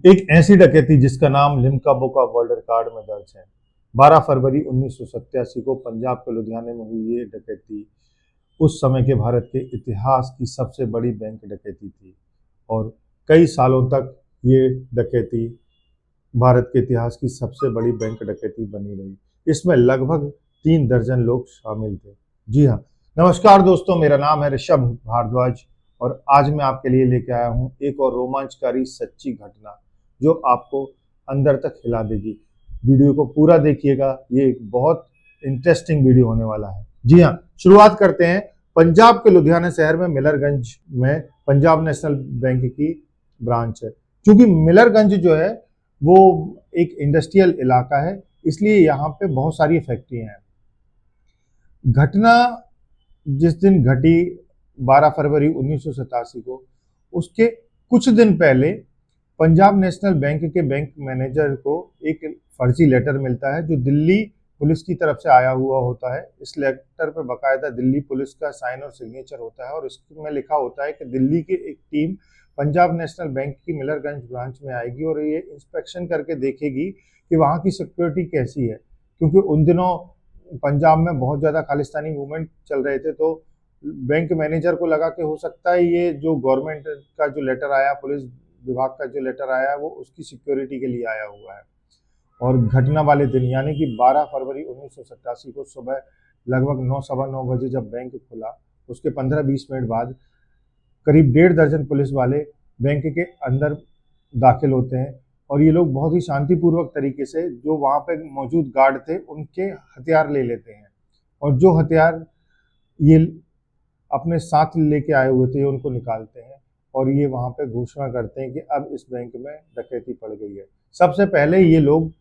एक ऐसी डकैती जिसका नाम Limca book of world record में दर्ज है। 12 फरवरी 1987 को पंजाब के लुधियाने में हुई ये डकैती उस समय के भारत के इतिहास की सबसे बड़ी बैंक डकैती थी और कई सालों तक ये डकैती भारत के इतिहास की सबसे बड़ी बैंक डकैती बनी रही। इसमें लगभग 3 दर्जन लोग शामिल थे। जी हाँ, नमस्कार दोस्तों, मेरा नाम है ऋषभ भारद्वाज और आज मैं आपके लिए लेके आया हूँ एक और रोमांचकारी सच्ची घटना जो आपको अंदर तक हिला देगी। वीडियो को पूरा देखिएगा, ये एक बहुत इंटरेस्टिंग वीडियो होने वाला है। जी हाँ, शुरुआत करते हैं। पंजाब के लुधियाना शहर में मिलरगंज में पंजाब नेशनल बैंक की ब्रांच है। क्योंकि मिलरगंज जो है वो एक इंडस्ट्रियल इलाका है, इसलिए यहाँ पे बहुत सारी फैक्ट्रियाँ हैं। घटना जिस दिन घटी 12 फरवरी 1987 को, उसके कुछ दिन पहले पंजाब नेशनल बैंक के बैंक मैनेजर को एक फर्जी लेटर मिलता है जो दिल्ली पुलिस की तरफ से आया हुआ होता है। इस लेटर पे बाकायदा दिल्ली पुलिस का साइन और सिग्नेचर होता है और इसमें लिखा होता है कि दिल्ली की एक टीम पंजाब नेशनल बैंक की मिलरगंज ब्रांच में आएगी और ये इंस्पेक्शन करके देखेगी कि वहाँ की सिक्योरिटी कैसी है। क्योंकि उन दिनों पंजाब में बहुत ज़्यादा खालिस्तानी मूवमेंट चल रहे थे, तो बैंक मैनेजर को लगा कि हो सकता है ये जो गवर्नमेंट का जो लेटर आया, पुलिस विभाग का जो लेटर आया है, वो उसकी सिक्योरिटी के लिए आया हुआ है। और घटना वाले दिन यानी कि 12 फरवरी 1987 को सुबह लगभग 9 सवा 9 बजे जब बैंक खुला, उसके 15-20 मिनट बाद करीब 1.5 दर्जन पुलिस वाले बैंक के अंदर दाखिल होते हैं और ये लोग बहुत ही शांतिपूर्वक तरीके से जो वहाँ पे मौजूद गार्ड थे उनके हथियार ले लेते हैं और जो हथियार ये अपने साथ लेके आए हुए थे उनको निकालते हैं और ये वहाँ पे घोषणा करते हैं कि अब इस बैंक में डकैती पड़ गई है। सबसे पहले ये लोग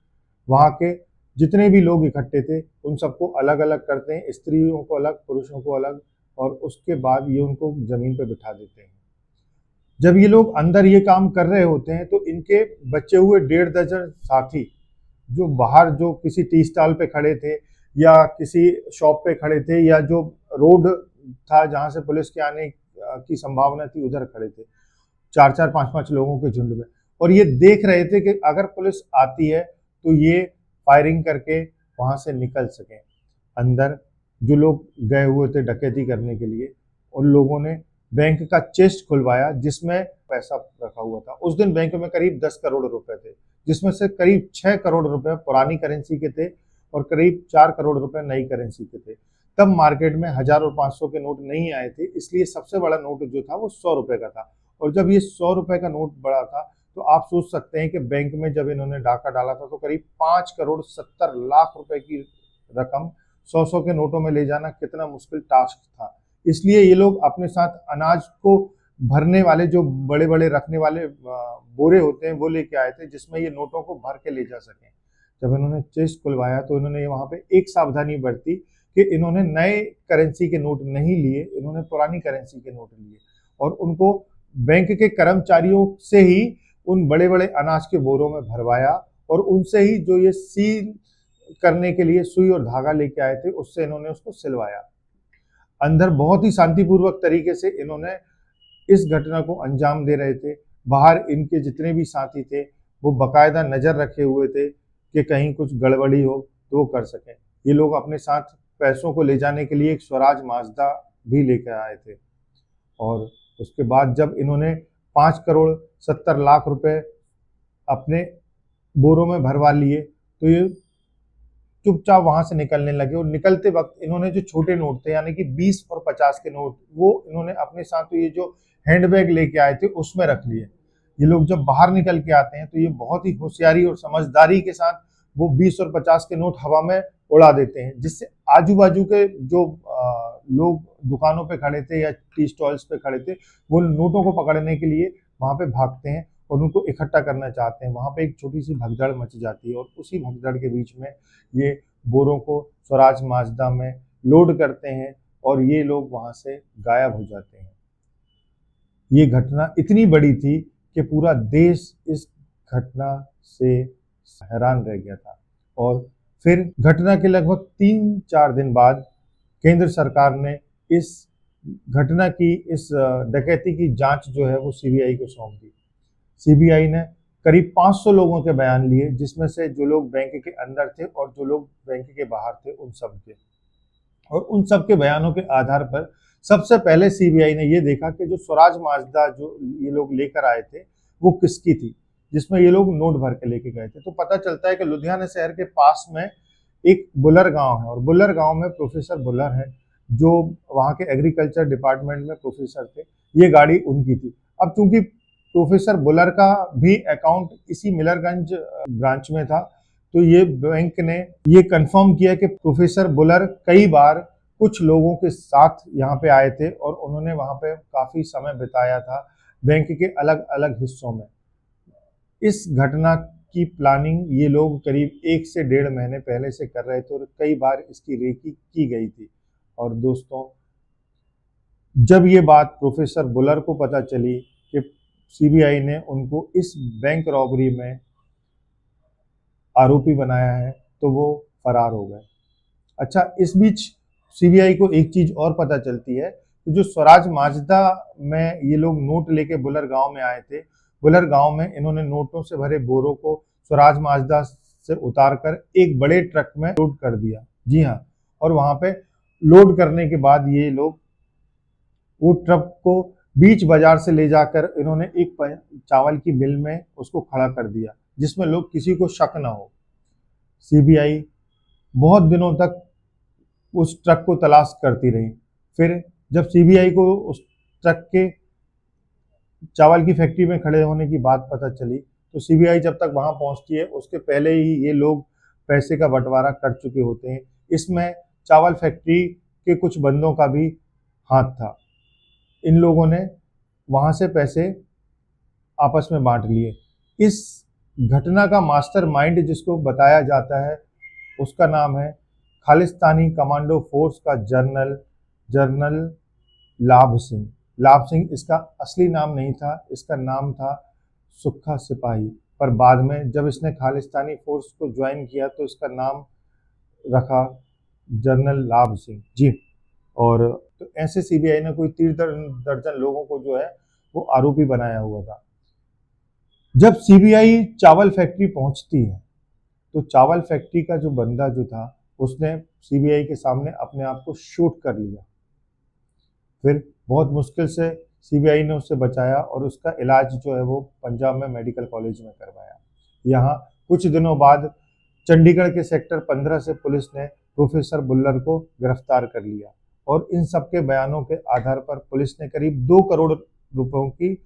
वहाँ के जितने भी लोग इकट्ठे थे उन सबको अलग अलग करते हैं, स्त्रियों को अलग, पुरुषों को अलग, और उसके बाद ये उनको जमीन पे बिठा देते हैं। जब ये लोग अंदर ये काम कर रहे होते हैं तो इनके बचे हुए 1.5 दर्जन साथी जो बाहर जो किसी टी स्टॉल पे खड़े थे या किसी शॉप पे खड़े थे या जो रोड था जहाँ से पुलिस के आने की संभावना थी उधर खड़े थे, 4-4, 5-5 लोगों के झुंड में, और ये देख रहे थे कि अगर पुलिस आती है तो ये फायरिंग करके वहां से निकल सकें। अंदर जो लोग गए हुए थे डकैती करने के लिए, उन लोगों ने बैंक का चेस्ट खुलवाया जिसमें पैसा रखा हुआ था। उस दिन बैंक में करीब 10 करोड़ रुपए थे, जिसमें से करीब 6 करोड़ रुपए पुरानी करेंसी के थे और करीब 4 करोड़ रुपए नई करेंसी के थे। तब मार्केट में 1000 और 500 के नोट नहीं आए थे, इसलिए सबसे बड़ा नोट जो था वो 100 रुपए का था। और जब ये 100 रुपए का नोट बड़ा था तो आप सोच सकते हैं कि बैंक में जब इन्होंने डाका डाला था तो करीब 5 करोड़ 70 लाख रुपए की रकम 100 के नोटों में ले जाना कितना मुश्किल टास्क था। इसलिए ये लोग अपने साथ अनाज को भरने वाले जो बड़े बड़े रखने वाले बोरे होते हैं वो लेके आए थे जिसमें ये नोटों को भर के ले जा सकें। जब इन्होंने चेस्ट खुलवाया तो इन्होंने वहां पे एक सावधानी बरती कि इन्होंने नए करेंसी के नोट नहीं लिए, इन्होंने पुरानी करेंसी के नोट लिए और उनको बैंक के कर्मचारियों से ही उन बड़े बड़े अनाज के बोरों में भरवाया और उनसे ही जो ये सील करने के लिए सुई और धागा लेके आए थे उससे इन्होंने उसको सिलवाया। अंदर बहुत ही शांतिपूर्वक तरीके से इन्होंने इस घटना को अंजाम दे रहे थे। बाहर इनके जितने भी साथी थे वो बाकायदा नजर रखे हुए थे कि कहीं कुछ गड़बड़ी हो तो वो कर सकें। ये लोग अपने साथ पैसों को ले जाने के लिए एक स्वराज माजदा भी लेकर आए थे और उसके बाद जब इन्होंने 5 करोड़ 70 लाख रुपए अपने बोरों में भरवा लिए तो ये चुपचाप वहां से निकलने लगे और निकलते वक्त इन्होंने जो छोटे नोट थे यानी कि 20 और 50 के नोट वो इन्होंने अपने साथ ये जो हैंडबैग लेके आए थे उसमें रख लिए। ये लोग जब बाहर निकल के आते हैं तो ये बहुत ही होशियारी और समझदारी के साथ वो 20 और 50 के नोट हवा में उड़ा देते हैं, जिससे आजू बाजू के जो लोग दुकानों पे खड़े थे या टी स्टॉल्स पे खड़े थे वो नोटों को पकड़ने के लिए वहां पे भागते हैं और उनको इकट्ठा करना चाहते हैं। वहां पे एक छोटी सी भगदड़ मच जाती है और उसी भगदड़ के बीच में ये बोरों को स्वराज माजदा में लोड करते हैं और ये लोग वहां से गायब हो जाते हैं। ये घटना इतनी बड़ी थी कि पूरा देश इस घटना से हैरान रह गया था और फिर घटना के लगभग 3-4 दिन बाद केंद्र सरकार ने इस घटना की, इस डकैती की जांच जो है वो सीबीआई को सौंप दी। सीबीआई ने करीब 500 लोगों के बयान लिए, जिसमें से जो लोग बैंक के अंदर थे और जो लोग बैंक के बाहर थे उन सब के। और उन सब के बयानों के आधार पर सबसे पहले सीबीआई ने ये देखा कि जो स्वराज माजदा जो ये लोग लेकर आए थे वो किसकी थी, जिसमें ये लोग नोट भर के लेके गए थे। तो पता चलता है कि लुधियाना शहर के पास में एक बुल्लर गांव है और बुल्लर गांव में प्रोफेसर बुल्लर है जो वहाँ के एग्रीकल्चर डिपार्टमेंट में प्रोफेसर थे। ये गाड़ी उनकी थी। अब चूंकि प्रोफेसर बुल्लर का भी अकाउंट इसी मिलरगंज ब्रांच में था, तो ये बैंक ने ये कंफर्म किया कि प्रोफेसर बुल्लर कई बार कुछ लोगों के साथ यहाँ पे आए थे और उन्होंने वहाँ पे काफी समय बिताया था बैंक के अलग अलग हिस्सों में। इस घटना की प्लानिंग ये लोग करीब 1 से 1.5 महीने पहले से कर रहे थे और कई बार इसकी रेकी की गई थी। और दोस्तों, जब ये बात प्रोफेसर बुल्लर को पता चली कि सीबीआई ने उनको इस बैंक रॉबरी में आरोपी बनाया है, तो वो फरार हो गए। अच्छा, इस बीच सीबीआई को एक चीज और पता चलती है कि जो स्वराज माजदा में ये लोग नोट लेके बुल्लर गांव में आए थे, बुल्लर गांव में इन्होंने नोटों से भरे बोरों को स्वराज माजदा से उतारकर एक बड़े ट्रक में लोड कर दिया। जी हाँ, और वहां पे लोड करने के बाद ये लोग वो ट्रक को बीच बाजार से ले जाकर इन्होंने एक चावल की मिल में उसको खड़ा कर दिया, जिसमें लोग किसी को शक ना हो। सीबीआई बहुत दिनों तक उस ट्रक को तलाश करती रही। फिर जब सीबीआई को उस ट्रक के चावल की फैक्ट्री में खड़े होने की बात पता चली, तो सीबीआई जब तक वहां पहुंचती है उसके पहले ही ये लोग पैसे का बंटवारा कर चुके होते हैं। इसमें चावल फैक्ट्री के कुछ बंदों का भी हाथ था। इन लोगों ने वहां से पैसे आपस में बांट लिए। इस घटना का मास्टरमाइंड जिसको बताया जाता है उसका नाम है खालिस्तानी कमांडो फोर्स का जनरल लाभ सिंह। लाभ सिंह इसका असली नाम नहीं था, इसका नाम था सुक्खा सिपाही, पर बाद में जब इसने खालिस्तानी फोर्स को ज्वाइन किया तो इसका नाम रखा जनरल लाभ सिंह जी। और तो ऐसे सीबीआई ने कोई 3 दर्जन लोगों को जो है वो आरोपी बनाया हुआ था। जब सीबीआई चावल फैक्ट्री पहुंचती है तो चावल फैक्ट्री का जो बंदा जो था उसने सीबीआई के सामने अपने आप को शूट कर लिया। फिर बहुत मुश्किल से सीबीआई ने उससे बचाया और उसका इलाज जो है वो पंजाब में मेडिकल कॉलेज में करवाया। यहाँ कुछ दिनों बाद चंडीगढ़ के सेक्टर 15 से पुलिस ने प्रोफेसर बुल्लर को गिरफ्तार कर लिया और इन सबके बयानों के आधार पर पुलिस ने करीब 2 करोड़ रुपयों की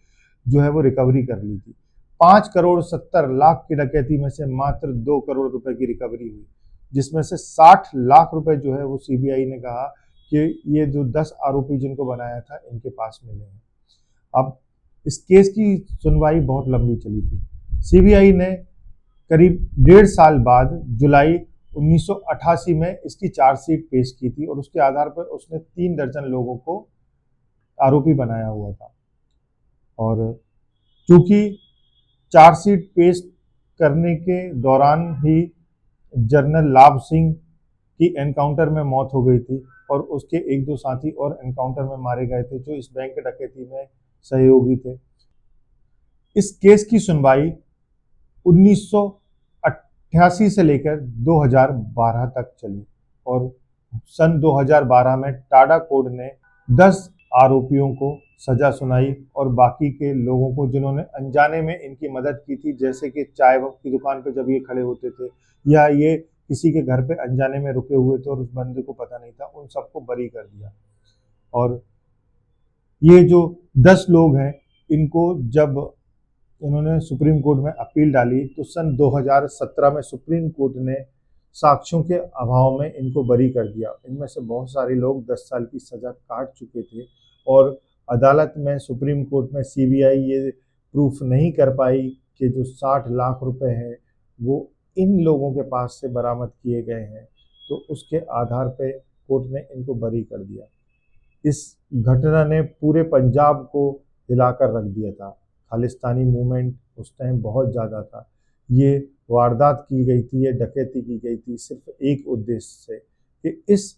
जो है वो रिकवरी कर ली थी। 5 करोड़ 70 लाख की डकैती में से मात्र 2 करोड़ रुपए की रिकवरी हुई, जिसमें से 60 लाख रुपए जो है वो सीबीआई ने कहा कि ये जो 10 आरोपी जिनको बनाया था इनके पास मिले हैं। अब इस केस की सुनवाई बहुत लंबी चली थी। सीबीआई ने करीब 1.5 साल बाद जुलाई 1988 में इसकी चार्जशीट पेश की थी और उसके आधार पर उसने 3 दर्जन लोगों को आरोपी बनाया हुआ था। और चूंकि चार्जशीट पेश करने के दौरान ही जनरल लाभ सिंह की एनकाउंटर में मौत हो गई थी और उसके 1-2 साथी और एनकाउंटर में मारे गए थे जो इस बैंक डकैती में सहयोगी थे। इस केस की सुनवाई 1988 से लेकर 2012 तक चली और सन 2012 में टाडा कोर्ट ने 10 आरोपियों को सजा सुनाई और बाकी के लोगों को जिन्होंने अनजाने में इनकी मदद की थी, जैसे कि चाय की दुकान पे जब ये खड़े होते थे या ये किसी के घर पे अनजाने में रुके हुए थे और उस बंदे को पता नहीं था, उन सबको बरी कर दिया। और ये जो 10 लोग हैं इनको जब इन्होंने सुप्रीम कोर्ट में अपील डाली तो सन 2017 में सुप्रीम कोर्ट ने साक्ष्यों के अभाव में इनको बरी कर दिया। इनमें से बहुत सारे लोग 10 साल की सजा काट चुके थे और अदालत में सुप्रीम कोर्ट में सीबीआई ये प्रूफ नहीं कर पाई कि जो 60 लाख रुपए हैं वो इन लोगों के पास से बरामद किए गए हैं, तो उसके आधार पे कोर्ट ने इनको बरी कर दिया। इस घटना ने पूरे पंजाब को हिलाकर रख दिया था। खालिस्तानी मूवमेंट उस टाइम बहुत ज़्यादा था। ये वारदात की गई थी, ये डकैती की गई थी सिर्फ एक उद्देश्य से कि इस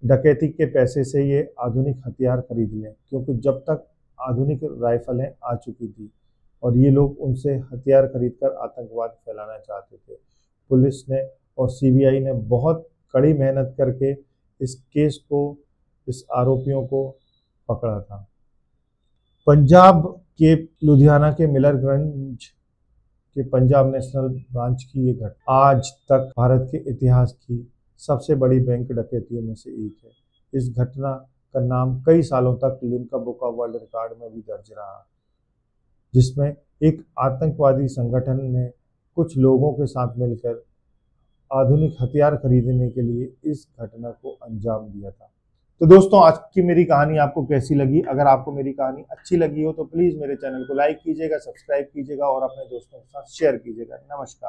डकैती के पैसे से ये आधुनिक हथियार खरीद लें, क्योंकि जब तक आधुनिक राइफलें आ चुकी थी और ये लोग उनसे हथियार खरीदकर आतंकवाद फैलाना चाहते थे। पुलिस ने और सीबीआई ने बहुत कड़ी मेहनत करके इस केस को, इस आरोपियों को पकड़ा था। पंजाब के लुधियाना के मिलरगंज के पंजाब नेशनल ब्रांच की ये घटना आज तक भारत के इतिहास की सबसे बड़ी बैंक डकैतियों में से एक है। इस घटना का नाम कई सालों तक Limca book of world record में भी दर्ज रहा, जिसमें एक आतंकवादी संगठन ने कुछ लोगों के साथ मिलकर आधुनिक हथियार खरीदने के लिए इस घटना को अंजाम दिया था। तो दोस्तों, आज की मेरी कहानी आपको कैसी लगी? अगर आपको मेरी कहानी अच्छी लगी हो तो प्लीज़ मेरे चैनल को लाइक कीजिएगा, सब्सक्राइब कीजिएगा और अपने दोस्तों के साथ शेयर कीजिएगा। नमस्कार।